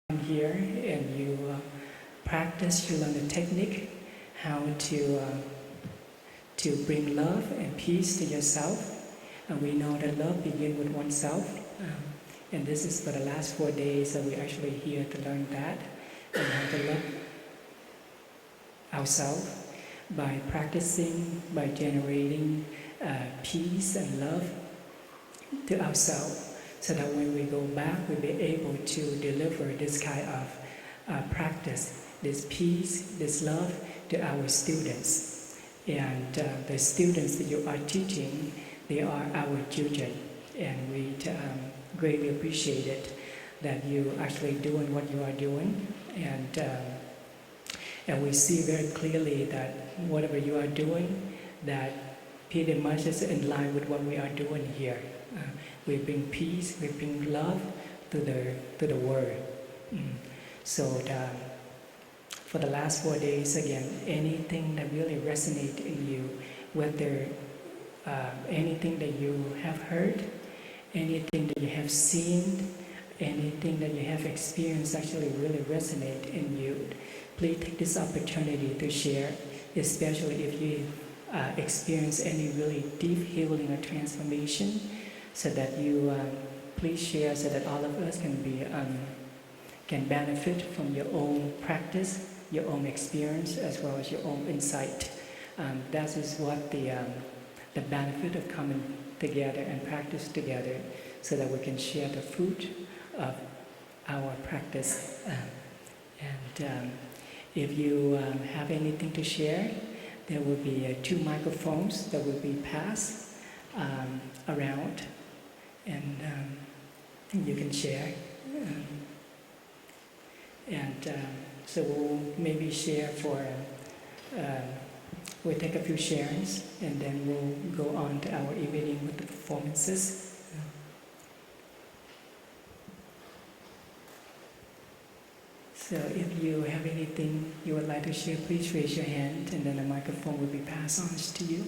here and you practice, you learn the technique, how to bring love and peace to yourself. And we know that love begins with oneself. And this is for the last 4 days that we're actually here to learn that and how to love ourselves by practicing, by generating peace and love to ourselves, so that when we go back, we'll be able to deliver this kind of practice, this peace, this love to our students. And the students that you are teaching, they are our children, and we greatly appreciate it that you actually doing what you are doing, and we see very clearly that whatever you are doing, that pretty much is in line with what we are doing here. We bring peace, we bring love to the world. So for the last 4 days, again, anything that really resonates in you, whether anything that you have heard, anything that you have seen, anything that you have experienced actually really resonate in you, please take this opportunity to share, especially if you experience any really deep healing or transformation, so that you please share, so that all of us can benefit from your own practice, your own experience, as well as your own insight. That is what the benefit of coming together and practice together, so that we can share the fruit of our practice. If you have anything to share, there will be 2 microphones that will be passed around, and you can share. So we'll maybe share for, we'll take a few sharings, and then we'll go on to our evening with the performances. So if you have anything you would like to share, please raise your hand, and then the microphone will be passed on to you.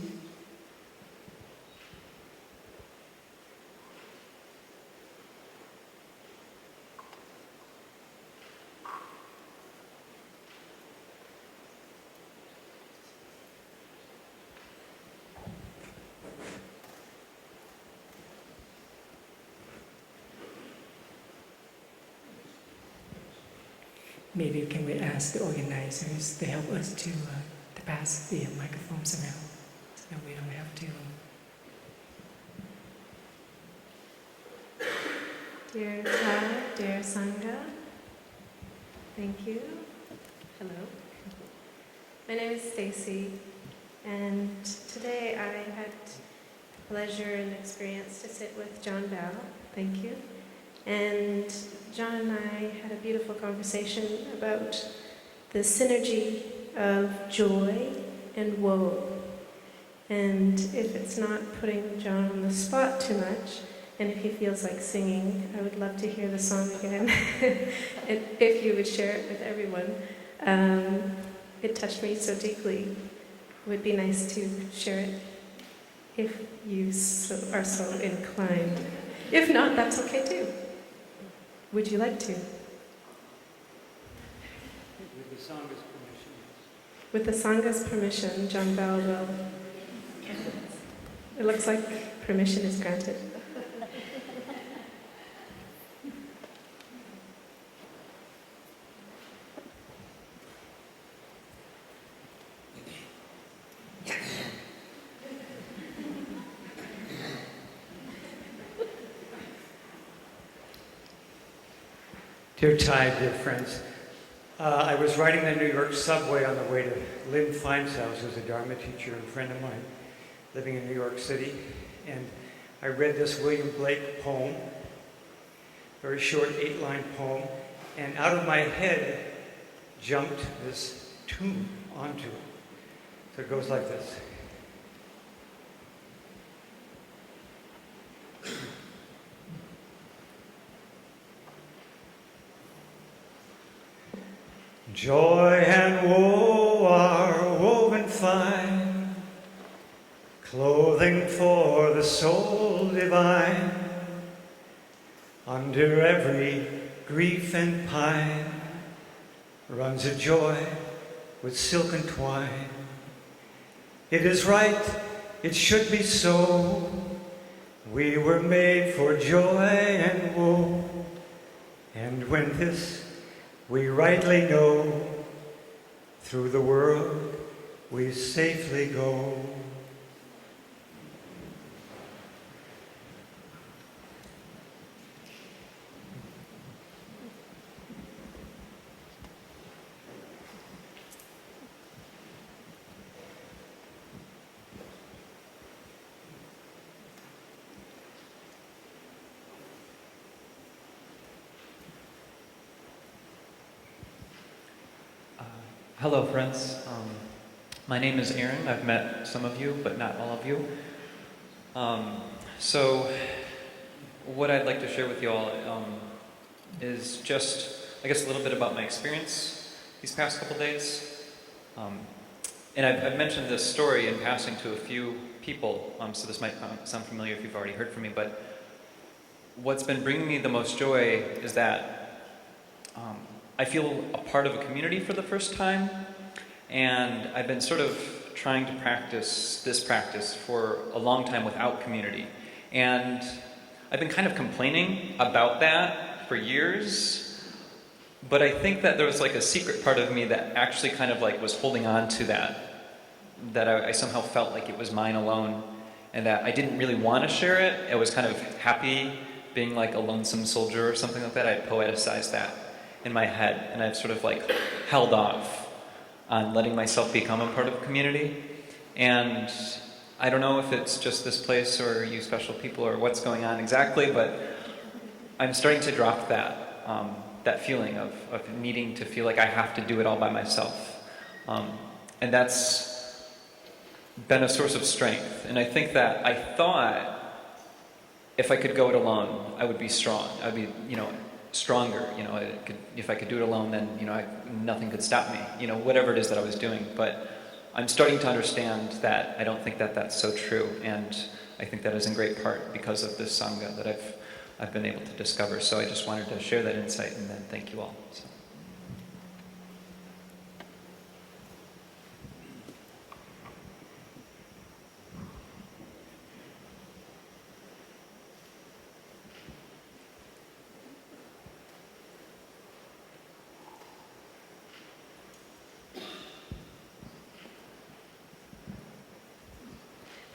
Maybe can we ask the organizers to help us to pass the microphones around, so that we don't have to. Dear Thai, dear Sangha, thank you. Hello. My name is Stacy, and today I had the pleasure and experience to sit with John Bao. Thank you. And John and I had a beautiful conversation about the synergy of joy and woe. And if it's not putting John on the spot too much, and if he feels like singing, I would love to hear the song again. And if you would share it with everyone. It touched me so deeply. It would be nice to share it if you are so inclined. If not, that's okay too. Would you like to? With the Sangha's permission. With the Sangha's permission, John Bao will. It looks like permission is granted. Dear Thai, dear friends, I was riding the New York subway on the way to Lynn Fine's house, who's a Dharma teacher and friend of mine, living in New York City, and I read this William Blake poem, very short 8-line poem, and out of my head jumped this tune onto it. So it goes like this. Joy and woe are woven fine, clothing for the soul divine. Under every grief and pine runs a joy with silken twine. It is right, it should be so. We were made for joy and woe. And when this we rightly know, through the world we safely go. Hello, friends. My name is Aaron. I've met some of you, but not all of you. So, what I'd like to share with you all is just, I guess, a little bit about my experience these past couple days. And I've mentioned this story in passing to a few people, so this might sound familiar if you've already heard from me, but what's been bringing me the most joy is that I feel a part of a community for the first time, and I've been sort of trying to practice this practice for a long time without community. And I've been kind of complaining about that for years, but I think that there was like a secret part of me that actually kind of like was holding on to that I somehow felt like it was mine alone, and that I didn't really want to share it. I was kind of happy being like a lonesome soldier or something like that. I poeticized that in my head, and I've sort of like held off on letting myself become a part of a community. And I don't know if it's just this place or you special people or what's going on exactly, but I'm starting to drop that that feeling of needing to feel like I have to do it all by myself. And that's been a source of strength. And I think that I thought if I could go it alone, I would be strong. I'd be, stronger. If I could do it alone, then nothing could stop me. Whatever it is that I was doing. But I'm starting to understand that I don't think that that's so true, and I think that is in great part because of this sangha that I've been able to discover. So I just wanted to share that insight, and then thank you all. So.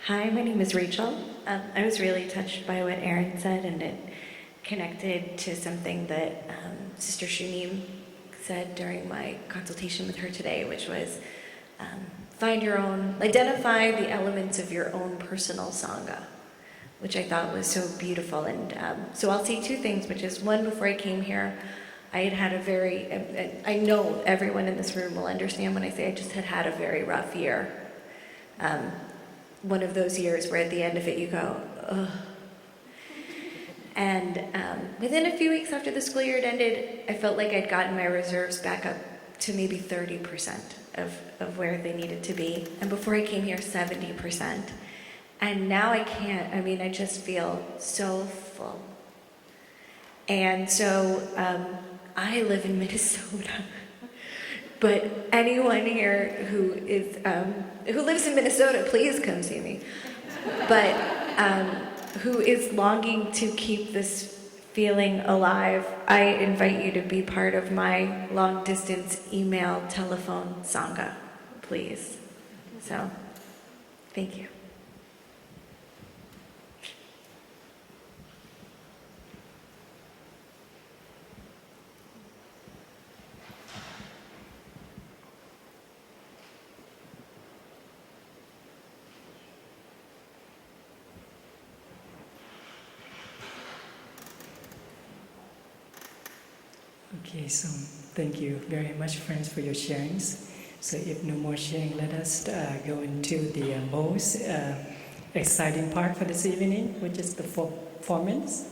Hi, my name is Rachel. I was really touched by what Aaron said, and it connected to something that Sister Shunim said during my consultation with her today, which was identify the elements of your own personal sangha, which I thought was so beautiful. And so I'll say two things, which is one, before I came here, I had a very, I know everyone in this room will understand when I say I just had a very rough year. One of those years where at the end of it you go, ugh. And within a few weeks after the school year had ended, I felt like I'd gotten my reserves back up to maybe 30% of where they needed to be. And before I came here, 70%. And now I can't. I just feel so full. And so I live in Minnesota. But anyone here who lives in Minnesota, please come see me. But who is longing to keep this feeling alive, I invite you to be part of my long distance email, telephone sangha, please. So, thank you. Okay, so thank you very much, friends, for your sharings. So if no more sharing, let us go into the most exciting part for this evening, which is the performance.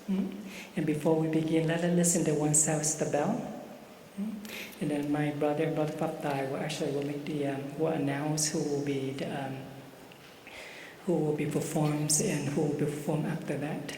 And before we begin, let us listen to oneself the bell. And then my brother Paptai will announce who will be performed and who will be performed after that.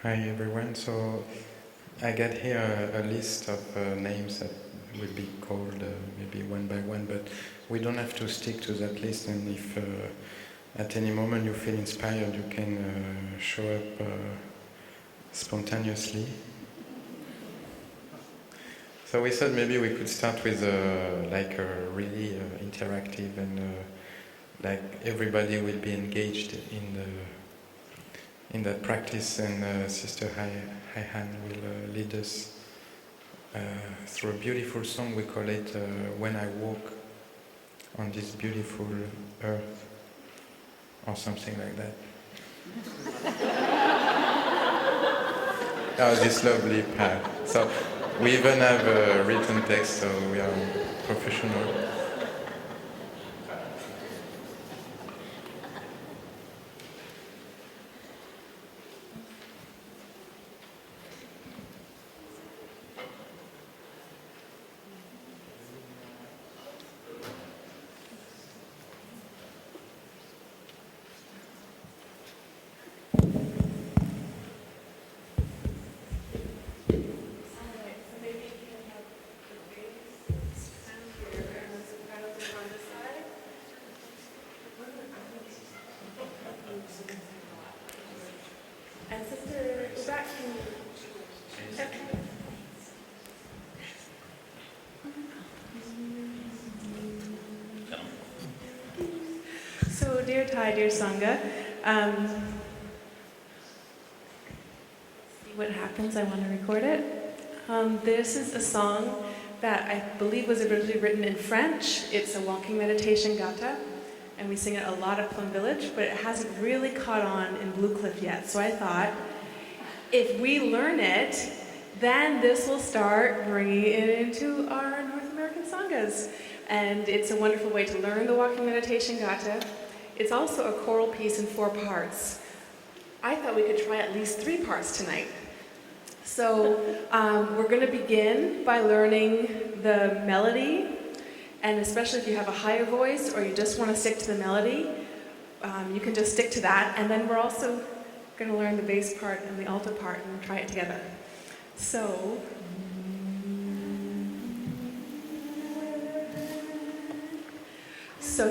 Hi everyone. So I got here a list of names that will be called maybe one by one, but we don't have to stick to that list. And if at any moment you feel inspired, you can show up spontaneously. So we thought maybe we could start with like a really interactive and like everybody will be engaged in that practice, and Sister Hai Han will lead us through a beautiful song. We call it "When I Walk on This Beautiful Earth," or something like that. Oh, this lovely path. So we even have a written text, so we are professional. So, dear Thai, dear Sangha, see what happens. I want to record it. This is a song that I believe was originally written in French. It's a walking meditation gata, and we sing it a lot at Plum Village, but it hasn't really caught on in Blue Cliff yet. So I thought, if we learn it, then this will start bringing it into our North American sanghas. And it's a wonderful way to learn the walking meditation gata. It's also a choral piece in 4 parts. I thought we could try at least 3 parts tonight. So we're going to begin by learning the melody, and especially if you have a higher voice or you just want to stick to the melody, you can just stick to that. And then we're also going to learn the bass part and the alto part and try it together. So,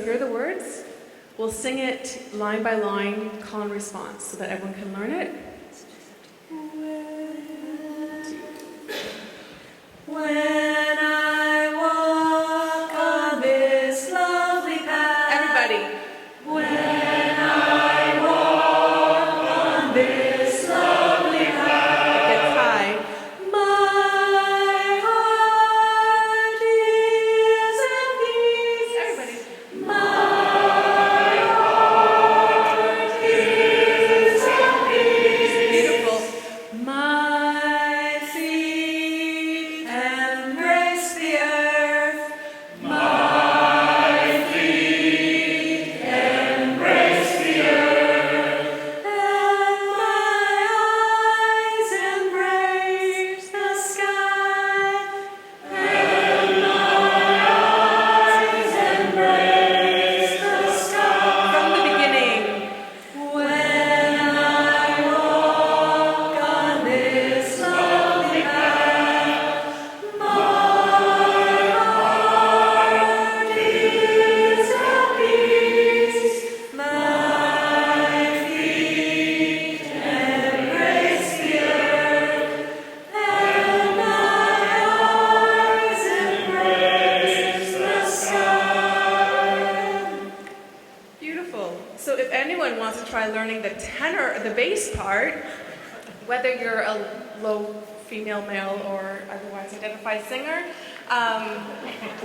here are the words. We'll sing it line by line, call and response, so that everyone can learn it. When I walk on this lovely path. Everybody. When I walk on this lovely path. It gets high. My heart is at peace. Everybody. My heart is at peace. Beautiful. My feet embrace the earth. My feet embrace the earth. And my eyes embrace the sky. And my eyes embrace the sky. From the beginning. When I walk on this lovely path, my heart is at peace. My feet embrace the earth, and my eyes embrace the sky. Beautiful. So if anyone wants to try learning the tenor, the bass part, whether you're a low female, male, or otherwise identified singer,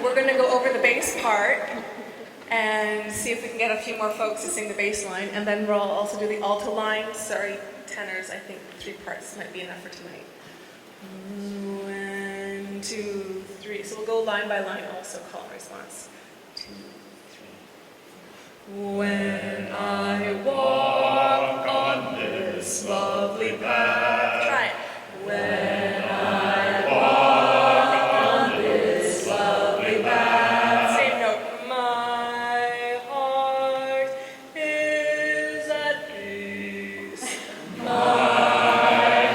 we're going to go over the bass part and see if we can get a few more folks to sing the bass line, and then we'll also do the alto line. Sorry, tenors, I think 3 parts might be enough for tonight. 1, 2, 3. So we'll go line by line also, call and response. 2, 3. When I walk on this lovely path. Try it. When I walk on this lovely path. Same note. My heart is at peace. My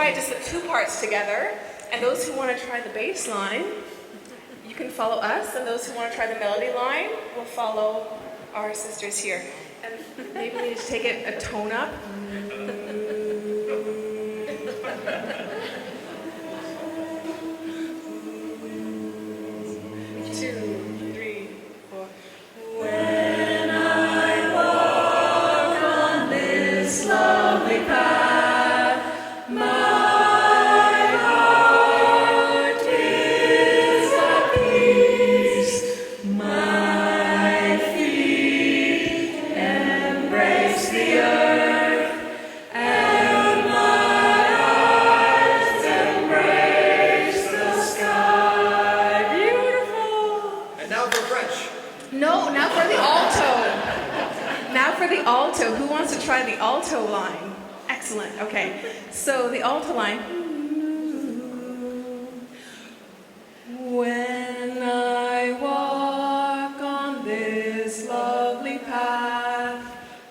try just the two parts together. And those who want to try the bass line, you can follow us. And those who want to try the melody line will follow our sisters here. And maybe we need to take it a tone up. 2, 3, 4. When I walk on this lovely path, my heart is at peace. My feet embrace the earth, and my eyes embrace the sky. Beautiful. And now for French. No, now for the alto. Now for the alto. Who wants to try the alto line? Excellent. Okay. So the alto line. When I walk on this lovely path,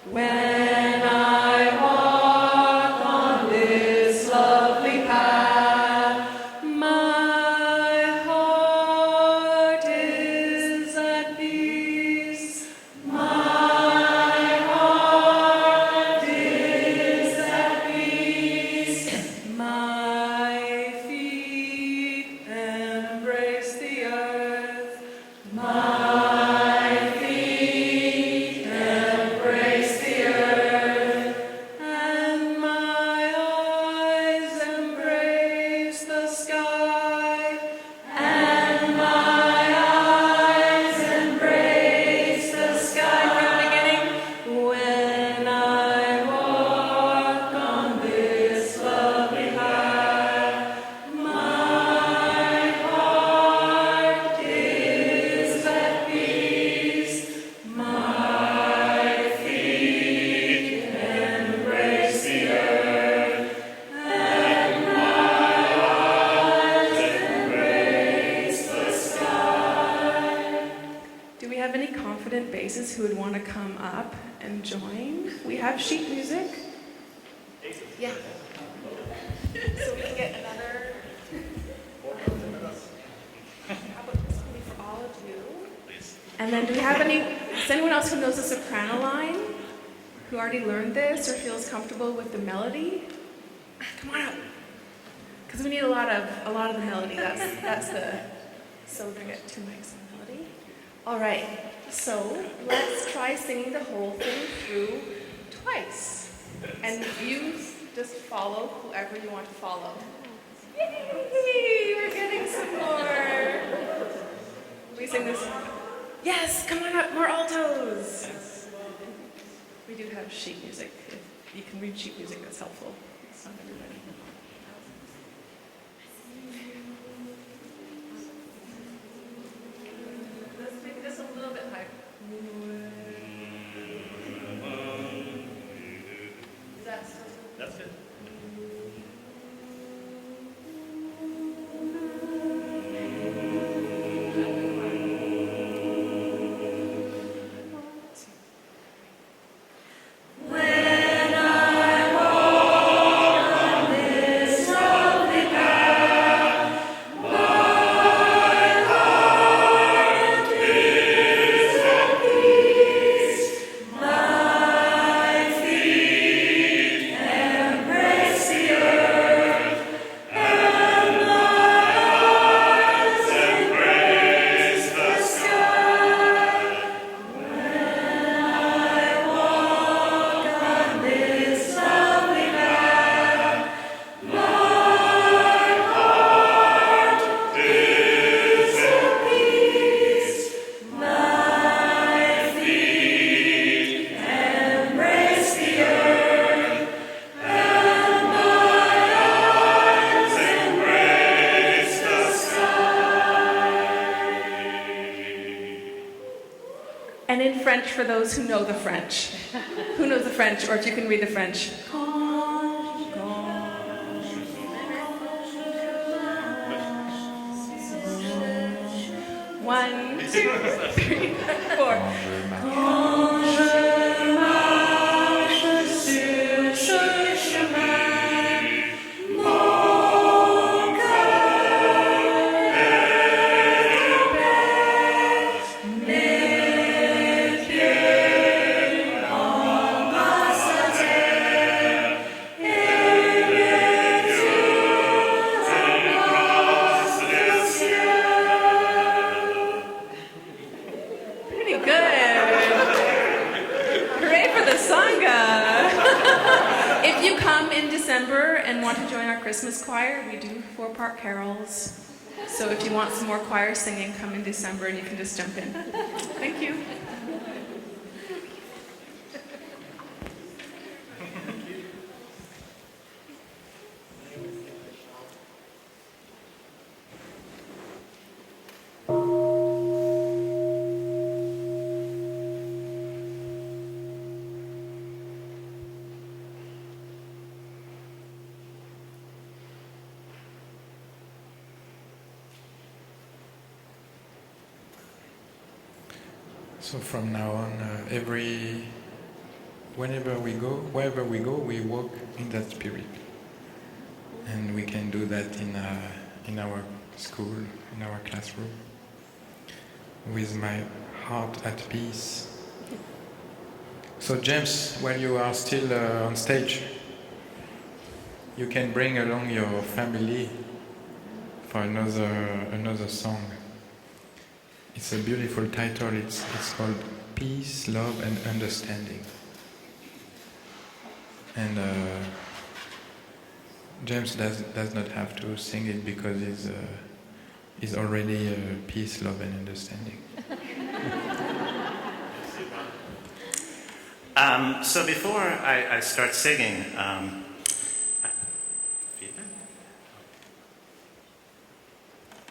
when I walk on this lovely path, my heart is at peace. My heart is at peace. My feet embrace the earth. My feet embrace the earth, and my eyes embrace the sky, and my eyes embrace the sky. From the beginning, when I walk on this lovely path, my heart is at peace. My feet embrace the earth, and my eyes embrace the sky. Do we have any confident basses who would want to come up and join? We have sheet music. Yeah. So we can get another. How about this one for all of you? And then do we have is anyone else who knows the soprano line? Who already learned this or feels comfortable with the melody? Come on up. Because we need a lot of the melody. That's the, so we're gonna get 2 mics of melody. All right, so let's try singing the whole thing through twice. And you just follow whoever you want to follow. Yay, we're getting some more. We sing this. Yes, come on up, more altos. We do have sheet music. If you can read sheet music, that's helpful. It's not everybody. Let's make this a little bit higher. Is that still? That's good. When I walk on this lovely path, my heart is at peace. My feet embrace the earth, and my eyes embrace the sky. When I walk on this lovely path, my heart is at peace. My feet embrace the earth, and my eyes embrace the sky. And in French, for those who know the French. Who knows the French, or if you can read the French? One, 2, 3, 4. Quand je marche sur ce chemin, mon December and want to join our Christmas choir, we do 4-part carols. So if you want some more choir singing, come in December and you can just jump in. Thank you. So from now on, whenever we go, wherever we go, we walk in that spirit, and we can do that in our school, in our classroom, with my heart at peace. So James, while you are still on stage, you can bring along your family for another song. It's a beautiful title. It's called Peace, Love and Understanding. And James does not have to sing it because he's already peace, love and understanding. So before I start singing,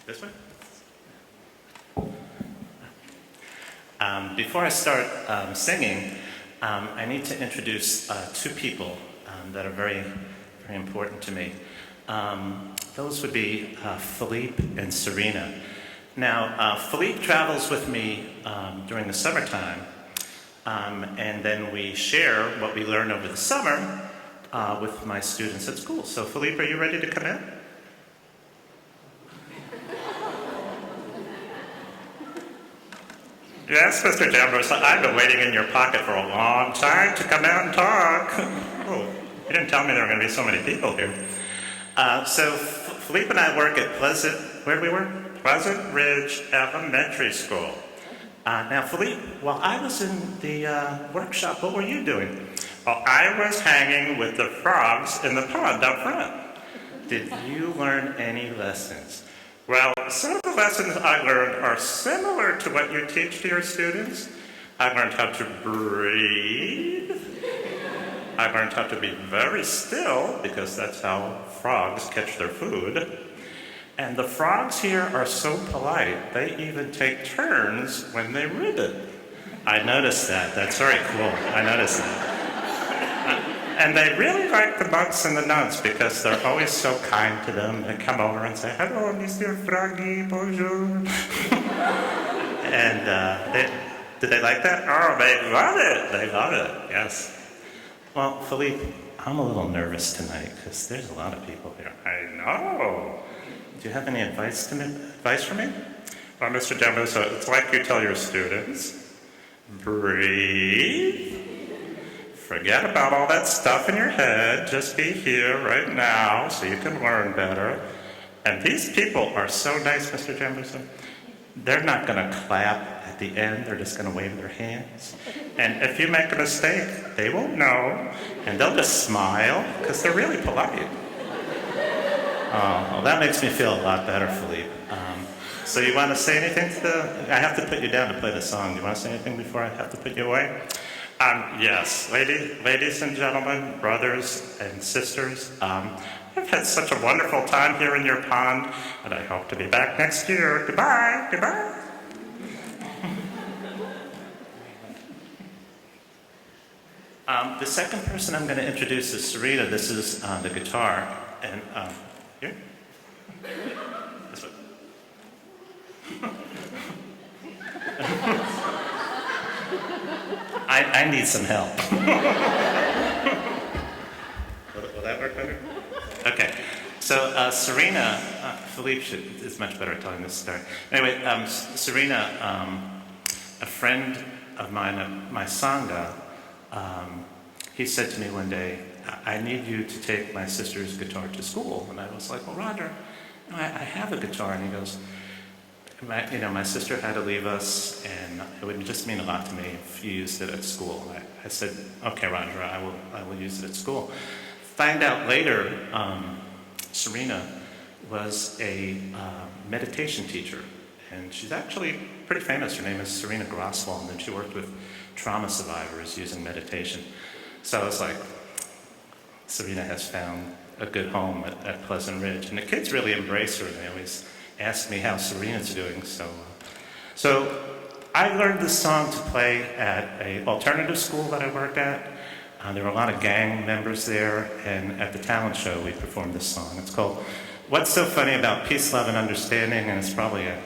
this way? Before I start singing, I need to introduce 2 people that are very, very important to me. Those would be Philippe and Serena. Now, Philippe travels with me during the summertime, and then we share what we learn over the summer with my students at school. So Philippe, are you ready to come in? Yes, Mr. Jambos, I've been waiting in your pocket for a long time to come out and talk. Oh, you didn't tell me there were going to be so many people here. So Philippe and I work at Pleasant Ridge Elementary School. Now, Philippe, while I was in the workshop, what were you doing? Well, I was hanging with the frogs in the pond up front. Did you learn any lessons? Well, some of the lessons I learned are similar to what you teach to your students. I learned how to breathe. I learned how to be very still, because that's how frogs catch their food. And the frogs here are so polite, they even take turns when they ribbon. I noticed that. That's very cool. I noticed that. And they really like the monks and the nuns because they're always so kind to them. They come over and say, "Hello, Mr. Froggy, bonjour." And did they like that? Oh, they love it. They love it, yes. Well, Philippe, I'm a little nervous tonight because there's a lot of people here. I know. Do you have any advice for me? Well, Mr. Jamboso, it's like you tell your students, breathe. Forget about all that stuff in your head. Just be here right now so you can learn better. And these people are so nice, Mr. Jamboso. They're not going to clap at the end. They're just going to wave their hands. And if you make a mistake, they won't know. And they'll just smile because they're really polite. Oh, well, that makes me feel a lot better, Philippe. So you want to say anything I have to put you down to play the song. Do you want to say anything before I have to put you away? Yes, ladies and gentlemen, brothers and sisters, I've had such a wonderful time here in your pond, and I hope to be back next year. Goodbye, goodbye. The second person I'm going to introduce is Serena. This is the guitar, and here. This one. I need some help. Will that work better? Okay. So Serena, Philippe is much better at telling this story. Anyway, Serena, a friend of mine, my Sangha, he said to me one day, "I need you to take my sister's guitar to school." And I was like, "Well, Roger, I have a guitar." And he goes, my sister had to leave us, and it would just mean a lot to me if you used it at school. I said, "Okay, Roger, I will use it at school." find out later, Serena was a meditation teacher, and she's actually pretty famous. Her name is Serena Groswald, and she worked with trauma survivors using meditation. So I was like, Serena has found a good home at Pleasant Ridge, and the kids really embrace her. They always ask me how Serena's doing. So I learned this song to play at an alternative school that I worked at. There were a lot of gang members there, and at the talent show we performed this song. It's called What's So Funny About Peace, Love, and Understanding, and it's probably a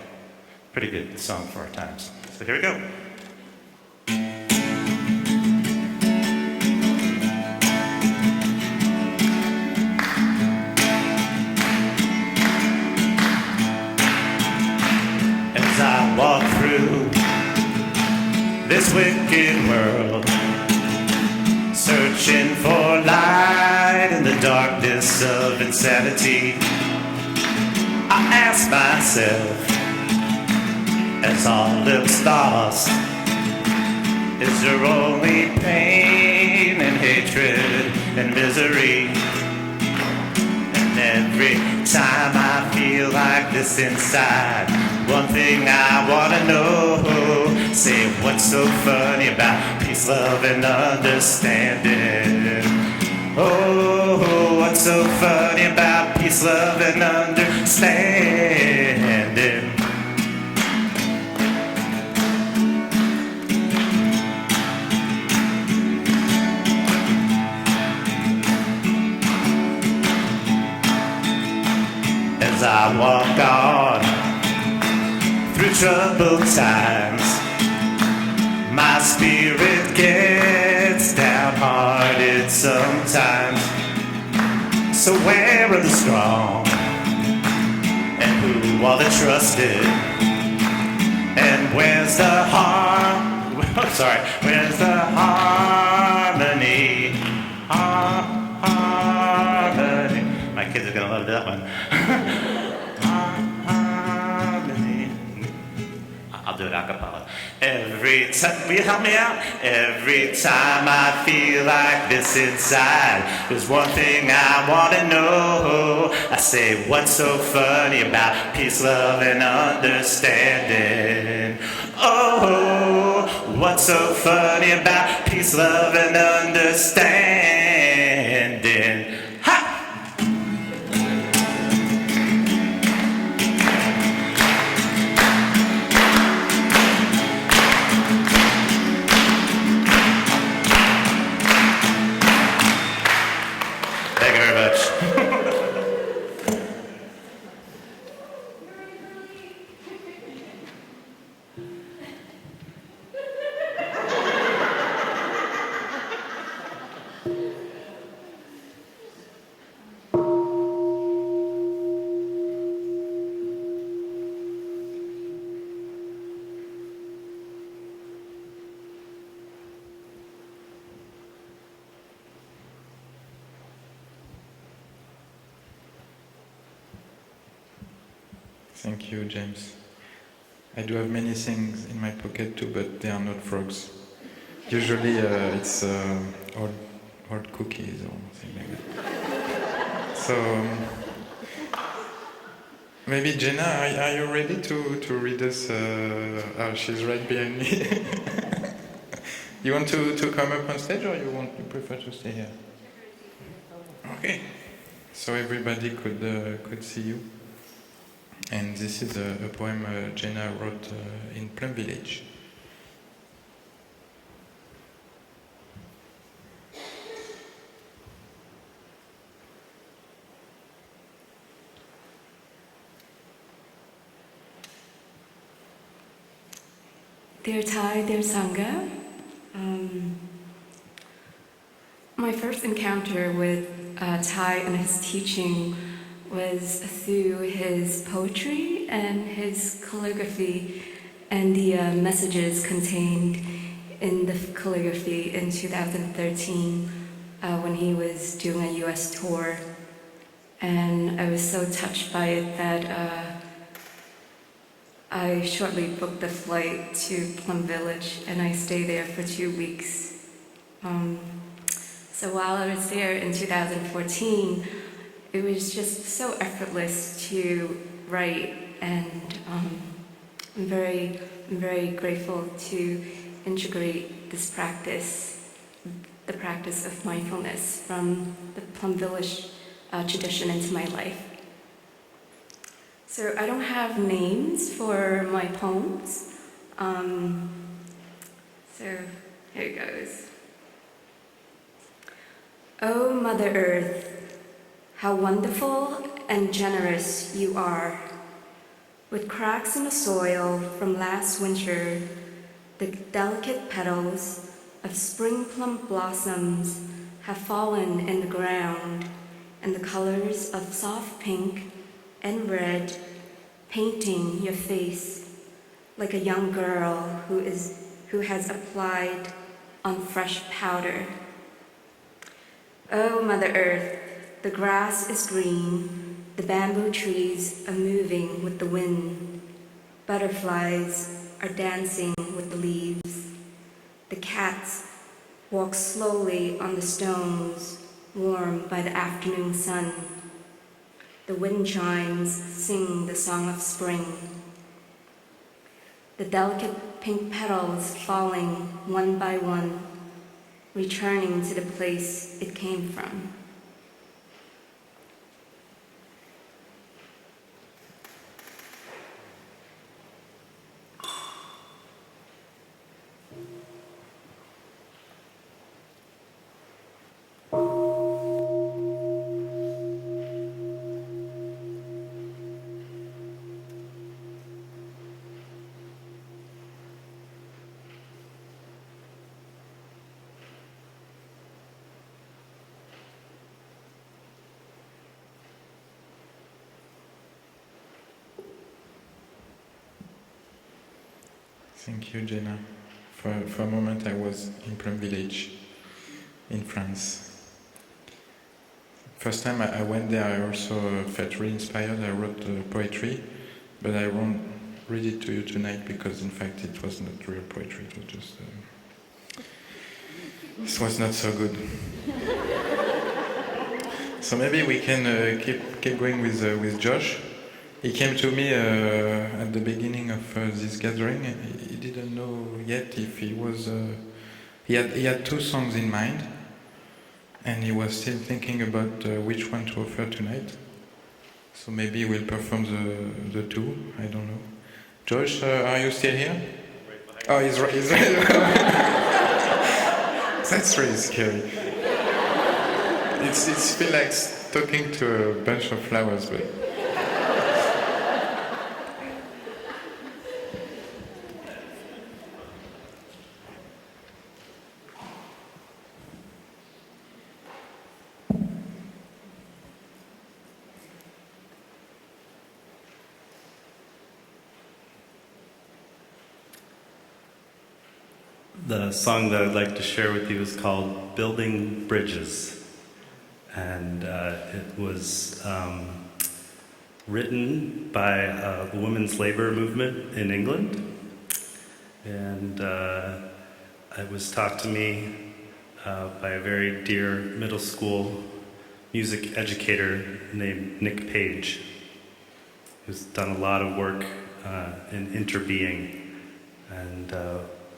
pretty good song for our times. So here we go. As I walk through this wicked world, searching for light in the darkness of insanity, I ask myself, as all looks lost, is there only pain and hatred and misery? And every time I feel like this inside, one thing I wanna know, say what's so funny about peace, love, and understanding? Oh, what's so funny about peace, love, and understanding? As I walk on through troubled times, my spirit gets downhearted sometimes. So where are the strong? And who are the trusted? And where's the where's the harmony? Harmony. My kids are gonna love that one. Harmony. I'll do it a cappella. Every time, will you help me out? Every time I feel like this inside, there's one thing I wanna know. I say, what's so funny about peace, love, and understanding? Oh, what's so funny about peace, love, and understanding? Ha! Thank you very much. Thank you, James. I do have many things in my pocket too, but they are not frogs. Usually it's old cookies or something like that. So maybe Jenna, are you ready to read us? Oh, she's right behind me. You want to come up on stage, or you prefer to stay here? Okay. So everybody could see you. And this is a poem Jenna wrote in Plum Village. Dear Thai, dear Sangha, my first encounter with Thai and his teaching was through his poetry and his calligraphy and the messages contained in the calligraphy in 2013 when he was doing a US tour. And I was so touched by it that I shortly booked the flight to Plum Village and I stayed there for 2 weeks. So while I was there in 2014, it was just so effortless to write, and I'm very grateful to integrate this practice, the practice of mindfulness from the Plum Village tradition into my life. So I don't have names for my poems, so here it goes. Oh, Mother Earth, how wonderful and generous you are. With cracks in the soil from last winter, the delicate petals of spring plum blossoms have fallen in the ground, and the colors of soft pink and red painting your face like a young girl who has applied on fresh powder. Oh, Mother Earth, the grass is green, the bamboo trees are moving with the wind, butterflies are dancing with the leaves, the cats walk slowly on the stones, warm by the afternoon sun. The wind chimes sing the song of spring. The delicate pink petals falling one by one, returning to the place it came from. Thank you, Jenna. For a moment I was in Plum Village in France. First time I went there, I also felt really inspired. I wrote poetry, but I won't read it to you tonight because in fact it was not real poetry, it was just... This was not so good. So maybe we can keep going with Josh. He came to me at the beginning of this gathering. He didn't know yet if he was... He had two songs in mind, and he was still thinking about which one to offer tonight. So maybe we'll perform the two, I don't know. Josh, are you still here? Oh, he's right. That's really scary. It feels like talking to a bunch of flowers, but... The song that I'd like to share with you is called Building Bridges. And it was written by the women's labor movement in England. And it was taught to me by a very dear middle school music educator named Nick Page, who's done a lot of work in interbeing. And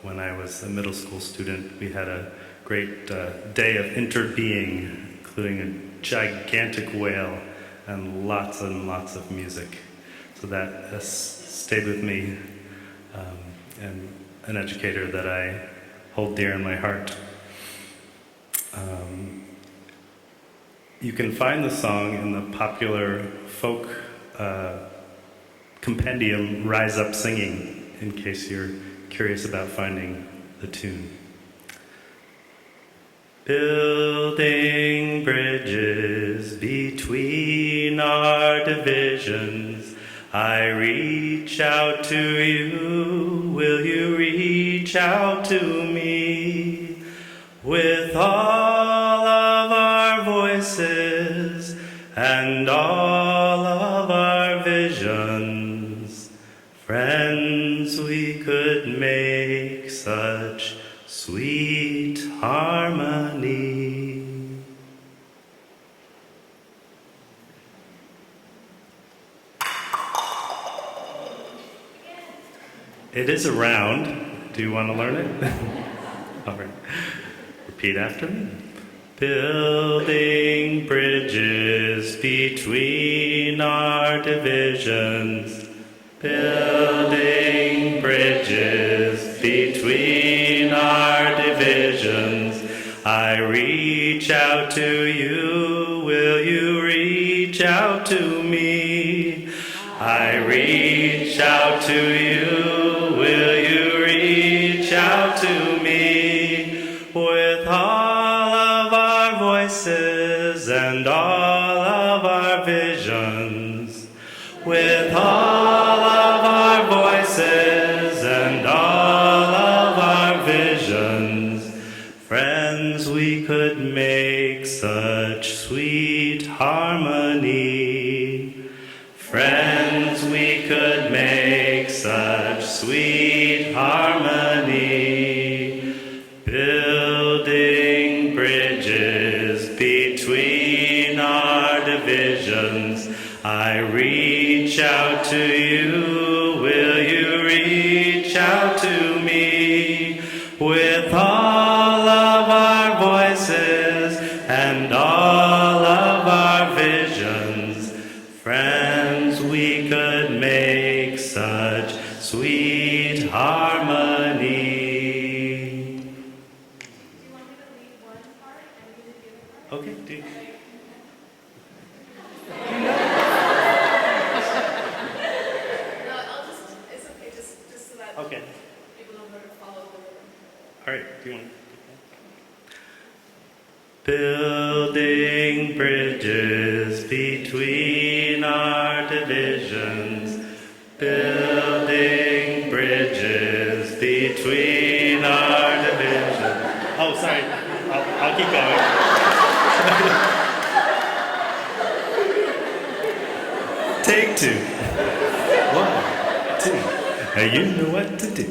when I was a middle school student, we had a great day of interbeing, including a gigantic whale and lots of music. So that has stayed with me, and an educator that I hold dear in my heart. You can find the song in the popular folk compendium Rise Up Singing, in case you're curious about finding the tune. Building bridges between our divisions, I reach out to you, will you reach out to me? With all of our voices and all of our visions, friends, we could make such sweet harmony. It is a round. Do you want to learn it? All right. Repeat after me. Building bridges between our divisions. Building bridges between our divisions. I reach out to you, will you reach out to me? I reach out to you, will you reach out to me? With all of our voices and all of our visions. With all of our voices and all of our visions. Friends, we could make such sweet harmony. Friends, we could make such sweet harmony. Building bridges between our divisions. I reach out to you, will you reach out to me? With all of our voices and all of our visions. Friends, we could make such sweet harmony. Okay, do you? Okay. All right, do you want to? Building bridges between our divisions. Building bridges between our divisions. Oh, sorry. I'll keep going. Take two. 1, 2. You know what to do.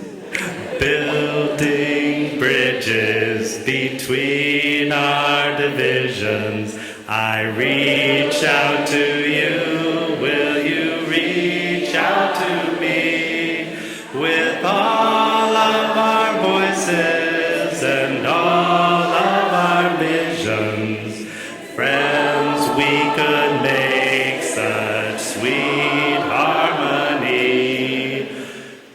Building bridges between our divisions. I reach out to you, will you reach out to me? With all of our voices and all of our visions. Friends, we could make such sweet harmony.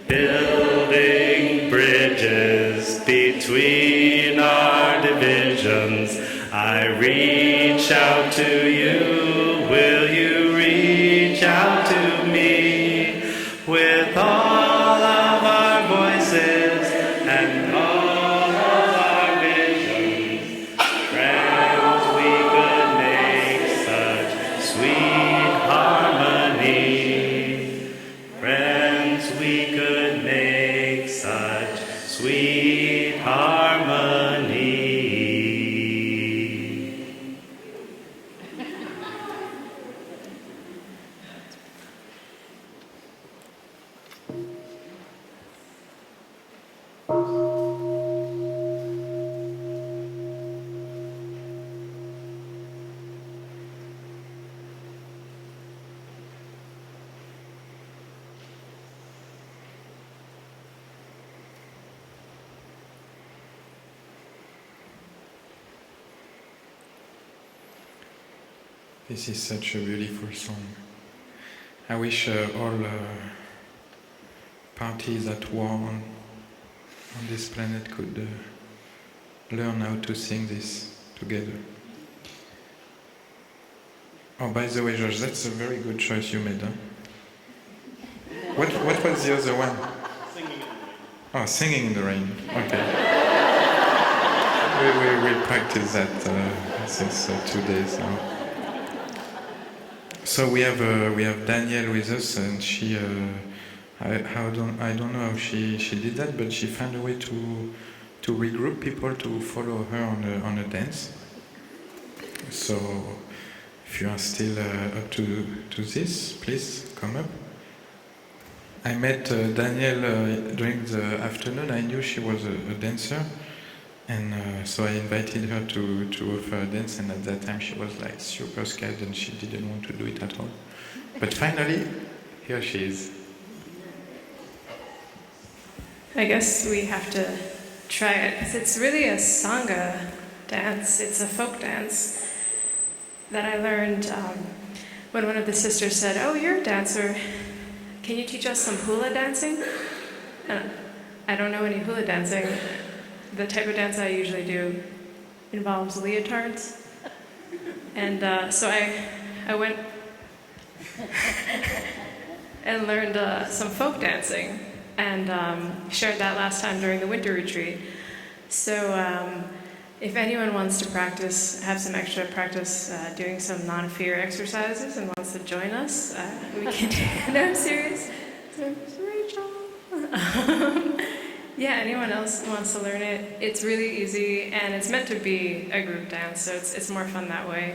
Building bridges between our divisions. I reach out to you, will you reach out to me? With all of our voices and all of our visions. Friends, we could make such sweet harmony. Friends, we could make such sweet harmony. This is such a beautiful song. I wish all parties at war on this planet could learn how to sing this together. Oh, by the way, George, that's a very good choice you made, huh? What was the other one? Singing in the rain. Oh, Singing in the Rain. Okay. We'll practice that since 2 days now. So we have Danielle with us, and she I don't know how she did that, but she found a way to regroup people to follow her on a dance. So if you are still up to this, please come up. I met Danielle during the afternoon. I knew she was a dancer, and so I invited her to offer a dance, and at that time she was like super scared and she didn't want to do it at all. But finally, here she is. I guess we have to try it, 'cause it's really a Sangha dance. It's a folk dance that I learned when one of the sisters said, "Oh, you're a dancer. Can you teach us some hula dancing?" I don't know any hula dancing. The type of dance I usually do involves leotards. And so I went and learned some folk dancing and shared that last time during the winter retreat. So if anyone wants to practice, have some extra practice doing some non-fear exercises and wants to join us, we can do. No, I'm serious. Rachel. Yeah, anyone else wants to learn it, it's really easy and it's meant to be a group dance, so it's more fun that way.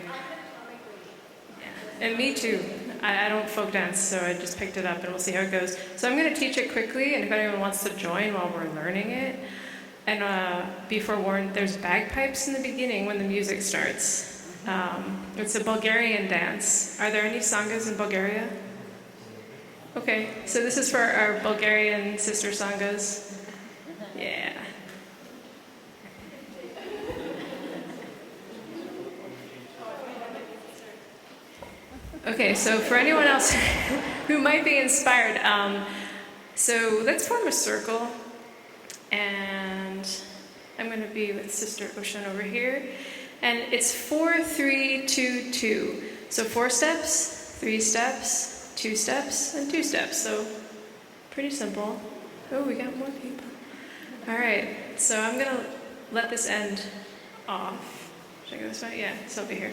Yeah. And me too. I don't folk dance, so I just picked it up and we'll see how it goes. So I'm going to teach it quickly, and if anyone wants to join while we're learning it, and be forewarned, there's bagpipes in the beginning when the music starts. It's a Bulgarian dance. Are there any sanghas in Bulgaria? Okay, so this is for our Bulgarian sister sanghas. Yeah. Okay, so for anyone else who might be inspired, so let's form a circle, and I'm going to be with Sister Ocean over here, and it's 4, 3, 2, 2. So 4 steps, 3 steps, 2 steps, and 2 steps. So pretty simple. Oh, we got more people. All right, so I'm going to let this end off. Should I go this way? Yeah, so I'll be here.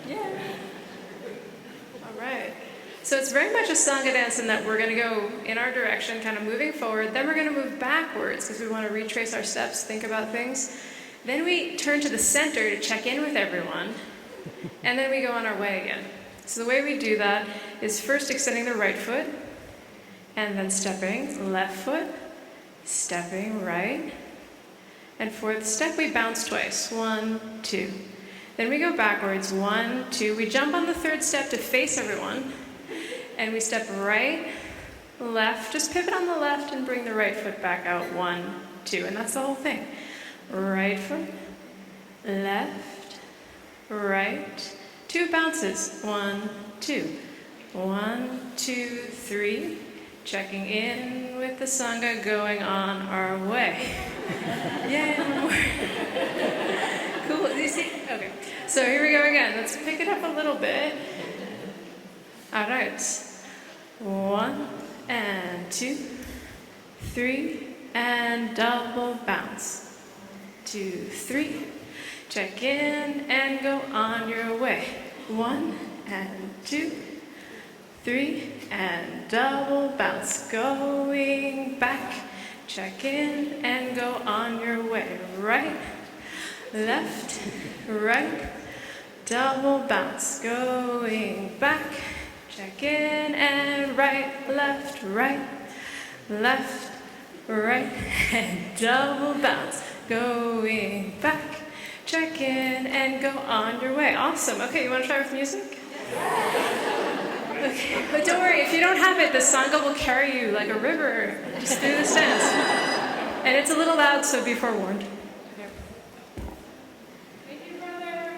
Yeah. All right. So it's very much a Sangha dance in that we're going to go in our direction, kind of moving forward. Then we're going to move backwards because we want to retrace our steps, think about things. Then we turn to the center to check in with everyone. And then we go on our way again. So the way we do that is first extending the right foot, and then stepping left foot, stepping right. And for the step, we bounce twice. 1, 2. Then we go backwards. 1, 2. We jump on the third step to face everyone. And we step right, left. Just pivot on the left and bring the right foot back out. 1, 2. And that's the whole thing. Right foot, left, right. 2 bounces. 1, 2. 1, 2, 3. Checking in with the Sangha, going on our way. Yay, one more. Cool, you see? Okay, so here we go again. Let's pick it up a little bit. All right. 1, and 2, 3, and double bounce. 2, 3. Check in and go on your way. 1, and 2, 3, and double bounce. Going back. Check in and go on your way. Right, left, right, double bounce. Going back. Check in and right, left, right, and double bounce. Going back. Check in and go on your way. Awesome. Okay, you want to try with music? Okay, but don't worry, if you don't have it, the Sangha will carry you like a river just through this dance. And it's a little loud, so be forewarned. Thank you, brother.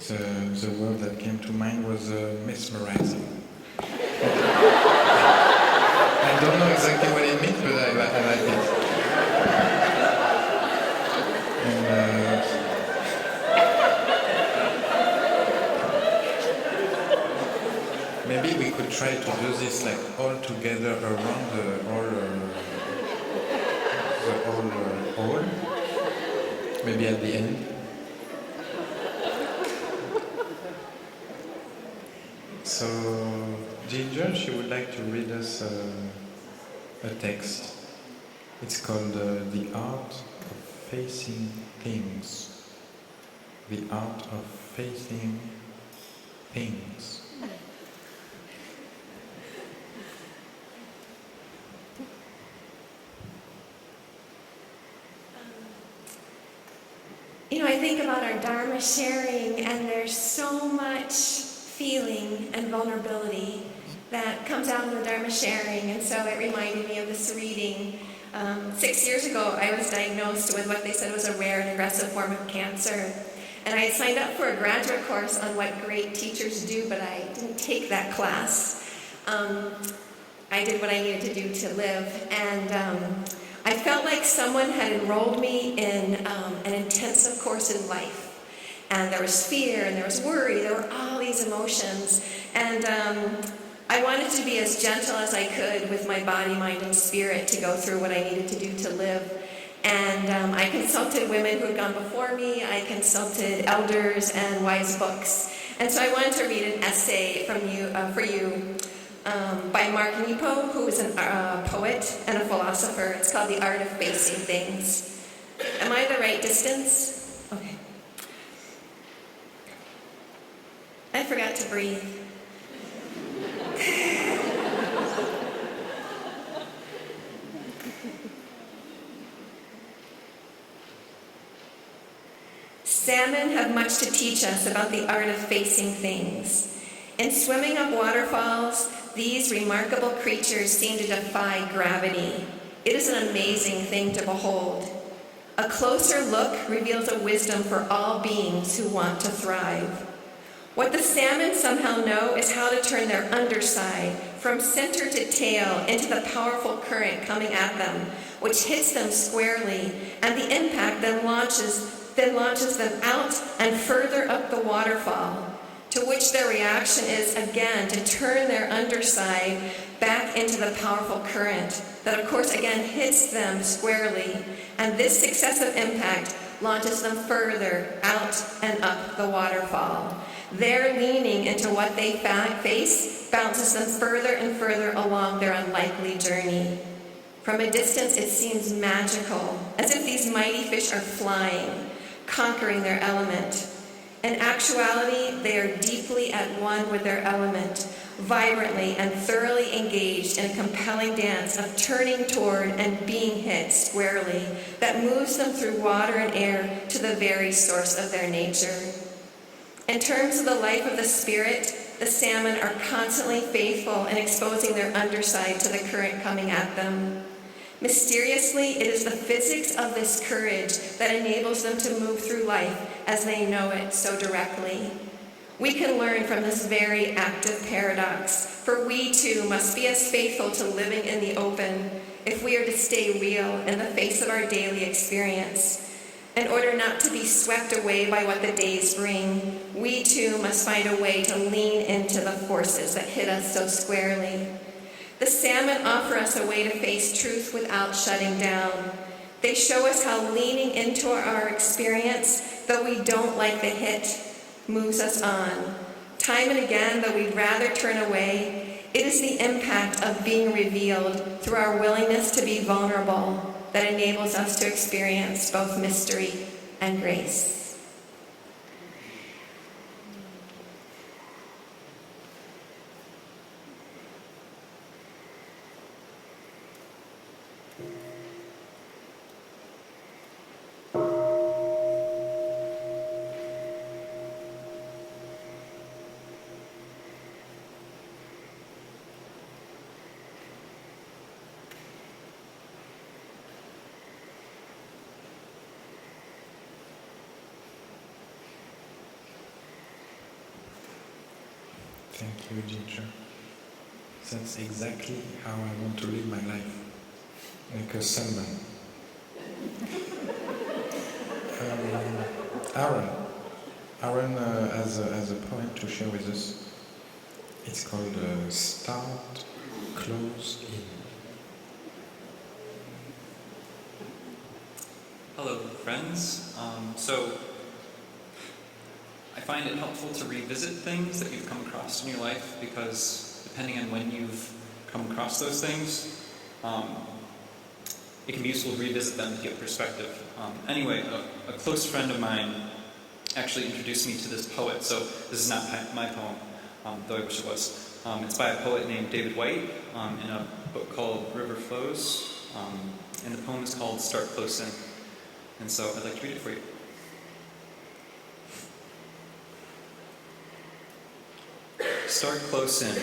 The word that came to mind was mesmerizing. I don't know exactly what it means, but I like it. And, maybe we could try to do this like all together around the hall. Maybe at the end. So, Ginger, she would like to read us a text. It's called The Art of Facing Things. The Art of Facing Things. You know, I think about our Dharma sharing, and there's so much feeling and vulnerability that comes out in the Dharma sharing, and so it reminded me of this reading. 6 years ago, I was diagnosed with what they said was a rare and aggressive form of cancer, and I had signed up for a graduate course on what great teachers do, but I didn't take that class. I did what I needed to do to live, and I felt like someone had enrolled me in an intensive course in life. And there was fear, and there was worry, there were all these emotions. And I wanted to be as gentle as I could with my body, mind, and spirit to go through what I needed to do to live. And I consulted women who had gone before me, I consulted elders and wise books. And so I wanted to read an essay for you. By Mark Nepo, who is a poet and a philosopher. It's called The Art of Facing Things. Am I the right distance? Okay. I forgot to breathe. Salmon have much to teach us about the art of facing things. In swimming up waterfalls, these remarkable creatures seem to defy gravity. It is an amazing thing to behold. A closer look reveals a wisdom for all beings who want to thrive. What the salmon somehow know is how to turn their underside from center to tail into the powerful current coming at them, which hits them squarely, and the impact then launches them out and further up the waterfall, to which their reaction is again to turn their underside back into the powerful current that of course again hits them squarely, and this successive impact launches them further out and up the waterfall. Their leaning into what they face bounces them further and further along their unlikely journey. From a distance it seems magical, as if these mighty fish are flying, conquering their element. In actuality, they are deeply at one with their element, vibrantly and thoroughly engaged in a compelling dance of turning toward and being hit squarely that moves them through water and air to the very source of their nature. In terms of the life of the spirit, the salmon are constantly faithful in exposing their underside to the current coming at them. Mysteriously, it is the physics of this courage that enables them to move through life as they know it so directly. We can learn from this very active paradox, for we too must be as faithful to living in the open if we are to stay real in the face of our daily experience. In order not to be swept away by what the days bring, we too must find a way to lean into the forces that hit us so squarely. The salmon offer us a way to face truth without shutting down. They show us how leaning into our experience, though we don't like the hit, moves us on. Time and again, though we'd rather turn away, it is the impact of being revealed through our willingness to be vulnerable that enables us to experience both mystery and grace. Thank you, Ginger. That's exactly how I want to live my life, like a sunman. Aaron has a poem to share with us. It's called Start Close In. Hello, friends. So I find it helpful to revisit things that you've come across in your life because depending on when you've come across those things, it can be useful to revisit them to get perspective. Anyway, a close friend of mine actually introduced me to this poet, so this is not my poem, though I wish it was. It's by a poet named David White in a book called River Flows, and the poem is called Start Close In. And so I'd like to read it for you. Start close in.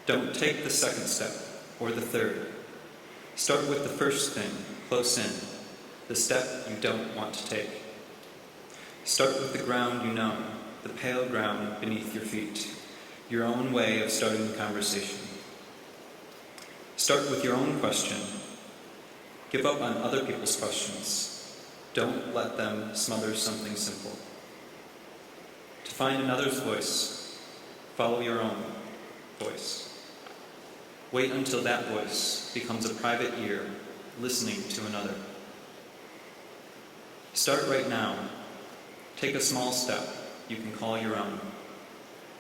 Don't take the second step or the third. Start with the first thing, close in, the step you don't want to take. Start with the ground you know, the pale ground beneath your feet, your own way of starting the conversation. Start with your own question. Give up on other people's questions. Don't let them smother something simple. To find another's voice, follow your own voice. Wait until that voice becomes a private ear, listening to another. Start right now. Take a small step you can call your own.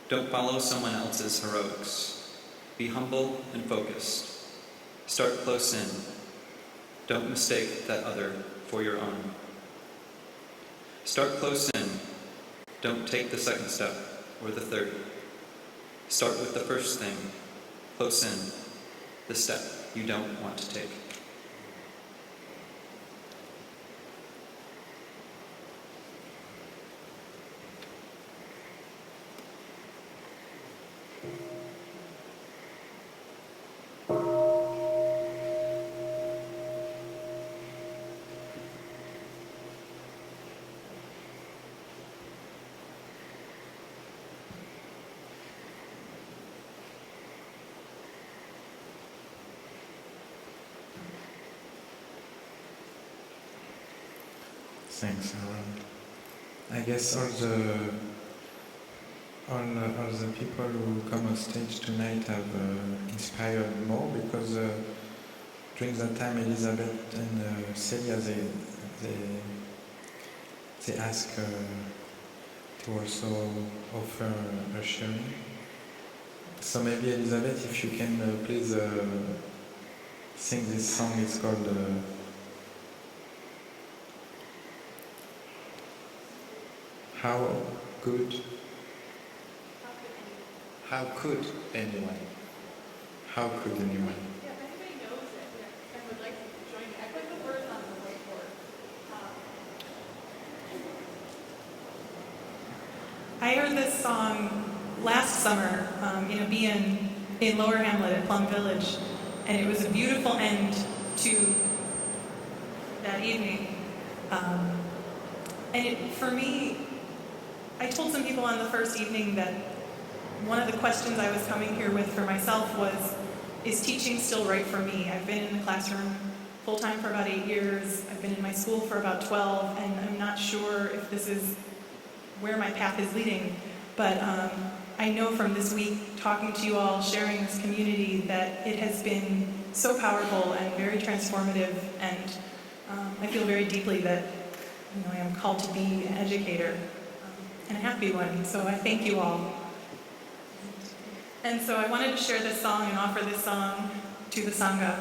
Don't follow someone else's heroics. Be humble and focused. Start close in. Don't mistake that other for your own. Start close in. Don't take the second step or the third. Start with the first thing, close in, the step you don't want to take. Thanks, Aaron. I guess all the people who come on stage tonight have inspired more because during that time Elizabeth and Celia they ask to also offer a sharing. So maybe Elizabeth, if you can please sing this song. It's called How could anyone? How could anyone? Yeah, if anybody knows it and would like to join me, I put the words on the whiteboard. I heard this song last summer in a BN in Lower Hamlet at Plum Village, and it was a beautiful end to that evening. For me, I told some people on the first evening that one of the questions I was coming here with for myself was, is teaching still right for me? I've been in the classroom full-time for about 8 years. I've been in my school for about 12, and I'm not sure if this is where my path is leading. But I know from this week, talking to you all, sharing this community, that it has been so powerful and very transformative, and I feel very deeply that I am called to be an educator. And a happy one, so I thank you all. And so I wanted to share this song and offer this song to the Sangha,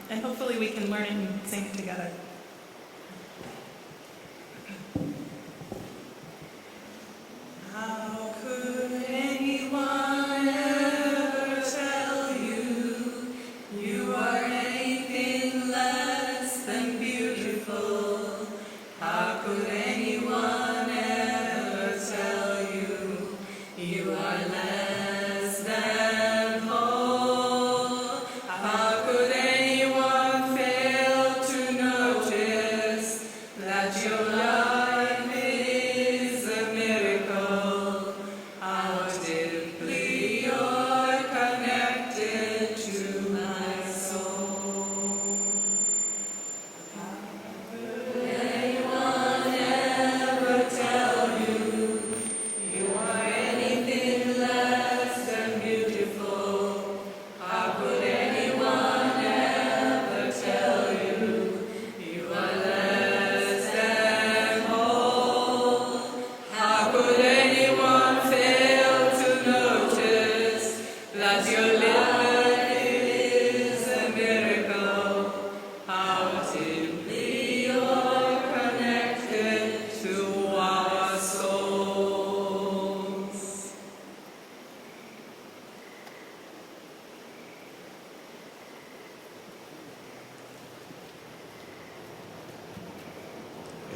and hopefully we can learn it and sing it together. How could anyone ever tell you you are anything less than beautiful? How could anyone ever tell you you are less than whole? How could anyone fail to notice that your life is a miracle? How deeply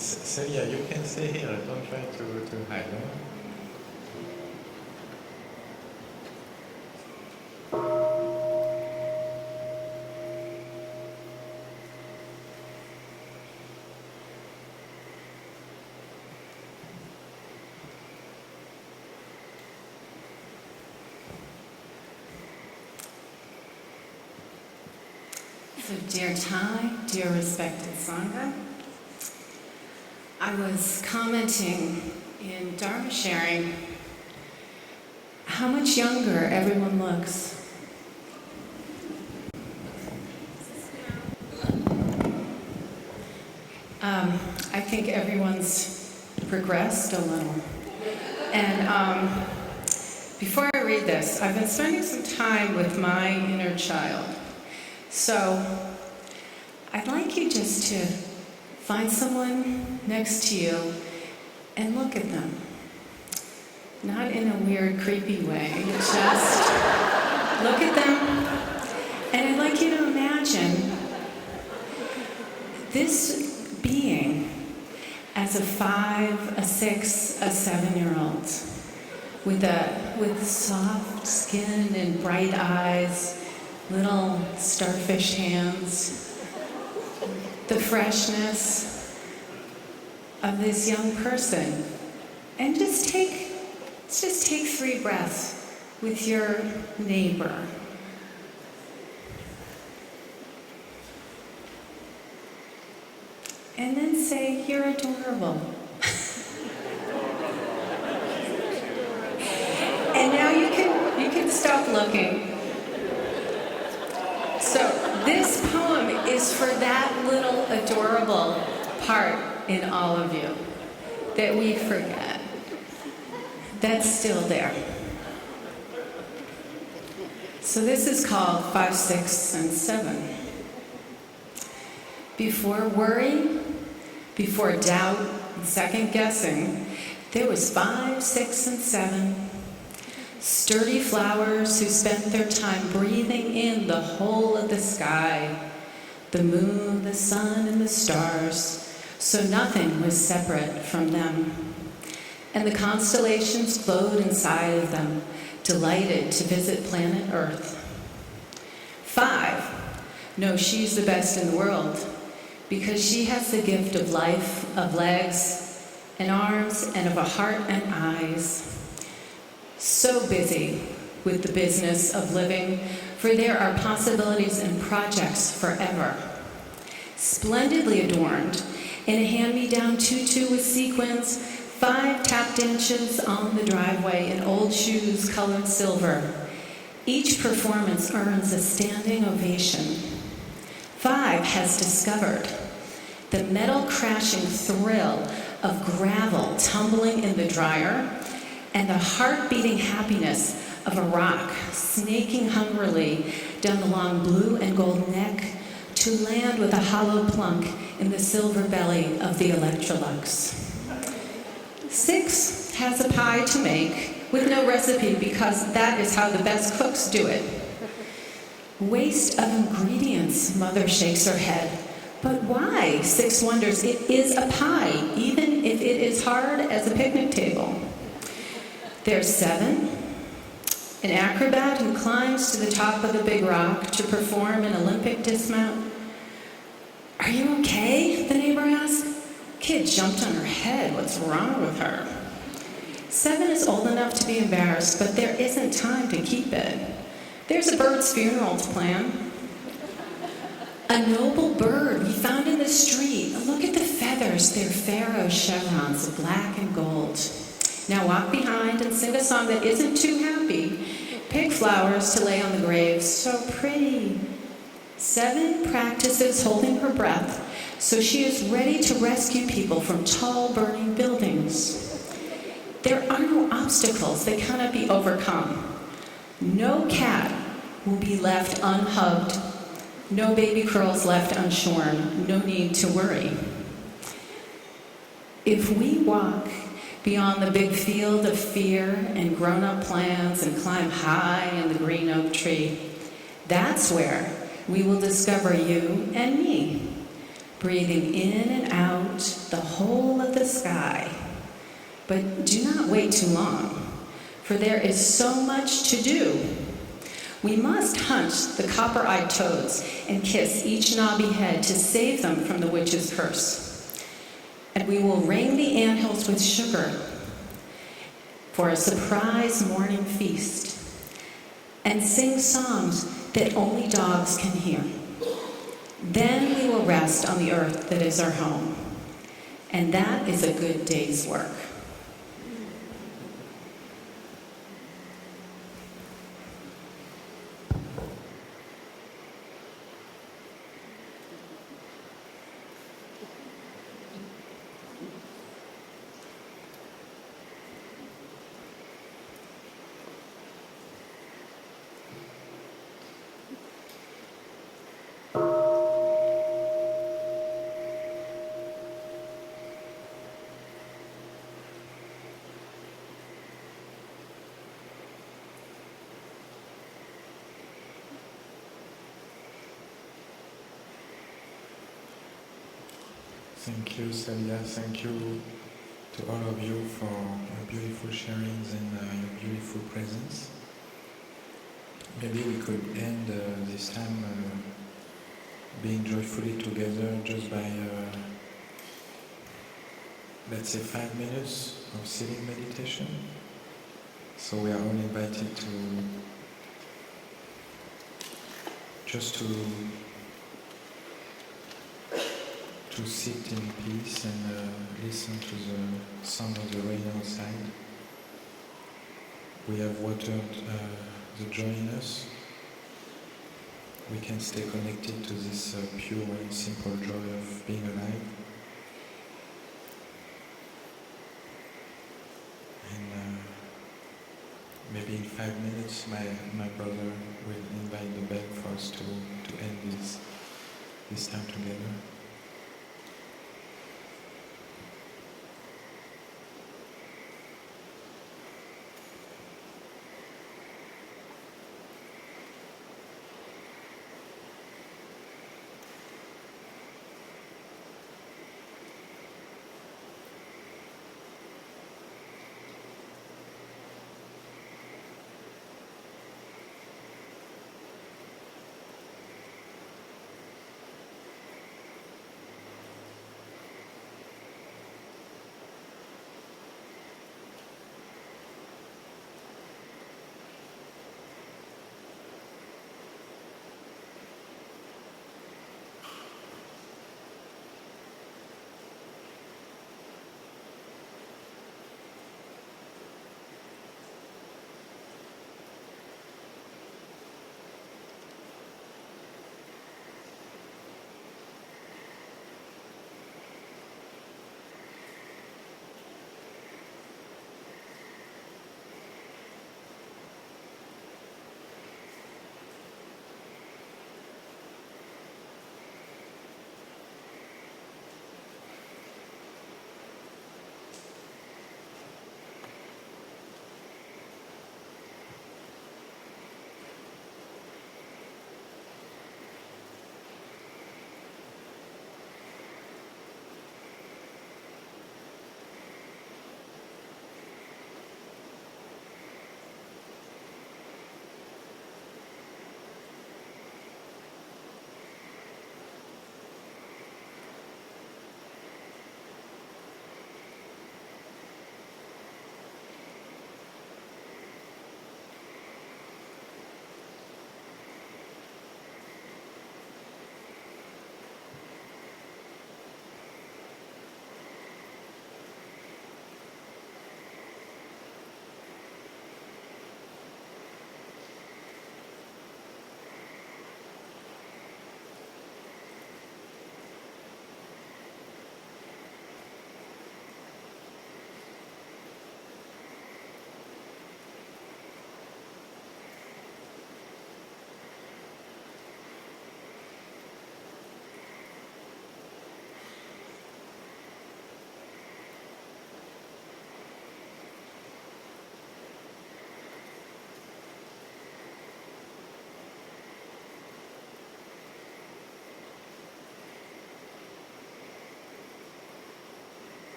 Celia, you can stay here. Don't try to hide. No? So, dear Thai, dear respected Sangha, I was commenting in Dharma sharing how much younger everyone looks. I think everyone's progressed a little. And before I read this, I've been spending some time with my inner child. So I'd like you just to find someone next to you and look at them. Not in a weird, creepy way, just look at them. And I'd like you to imagine this being as a 5, a 6, a 7-year-old with soft skin and bright eyes, little starfish hands, the freshness of this young person. And just take 3 breaths with your neighbor. And then say, "You're adorable." And now you can stop looking. So this poem is for that little adorable part in all of you that we forget. That's still there. So this is called 5, 6, and 7. Before worry, before doubt and second guessing, there was 5, 6, and 7. Sturdy flowers who spent their time breathing in the whole of the sky, the moon, the sun, and the stars, so nothing was separate from them. And the constellations glowed inside of them, delighted to visit planet Earth. 5, no, she's the best in the world, because she has the gift of life, of legs and arms, and of a heart and eyes. So busy with the business of living, for there are possibilities and projects forever. Splendidly adorned in a hand-me-down tutu with sequins, 5 tap dances on the driveway in old shoes colored silver. Each performance earns a standing ovation. 5 has discovered the metal crashing thrill of gravel tumbling in the dryer, and the heart-beating happiness of a rock snaking hungrily down the long blue and gold neck to land with a hollow plunk in the silver belly of the Electrolux. 6 has a pie to make with no recipe, because that is how the best cooks do it. Waste of ingredients, Mother shakes her head. But why? 6 wonders. It is a pie, even if it is hard as a picnic table. There's 7, an acrobat who climbs to the top of the big rock to perform an Olympic dismount. "Are you okay?" the neighbor asked. Kid jumped on her head. What's wrong with her? 7 is old enough to be embarrassed, but there isn't time to keep it. There's a bird's funeral to plan. A noble bird we found in the street. Look at the feathers. They're pharaoh chevrons of black and gold. Now walk behind and sing a song that isn't too happy. Pick flowers to lay on the grave. So pretty. 7 practices holding her breath, so she is ready to rescue people from tall, burning buildings. There are no obstacles that cannot be overcome. No cat will be left unhugged. No baby curls left unshorn. No need to worry. If we walk beyond the big field of fear and grown-up plans and climb high in the green oak tree, that's where we will discover you and me. breathing in and out the whole of the sky. But do not wait too long, for there is so much to do. We must hunt the copper-eyed toads and kiss each knobby head to save them from the witch's curse. And we will ring the anthills with sugar for a surprise morning feast, and sing songs that only dogs can hear. Then we will rest on the earth that is our home, and that is a good day's work. Thank you, Celia. Thank you to all of you for your beautiful sharings and your beautiful presence. Maybe we could end this time being joyfully together just by, let's say, 5 minutes of sitting meditation. So we are all invited to just to sit in peace and listen to the sound of the rain outside. We have watered the joy in us. We can stay connected to this pure and simple joy of being alive. And maybe in 5 minutes my brother will invite the bell for us to end this time together.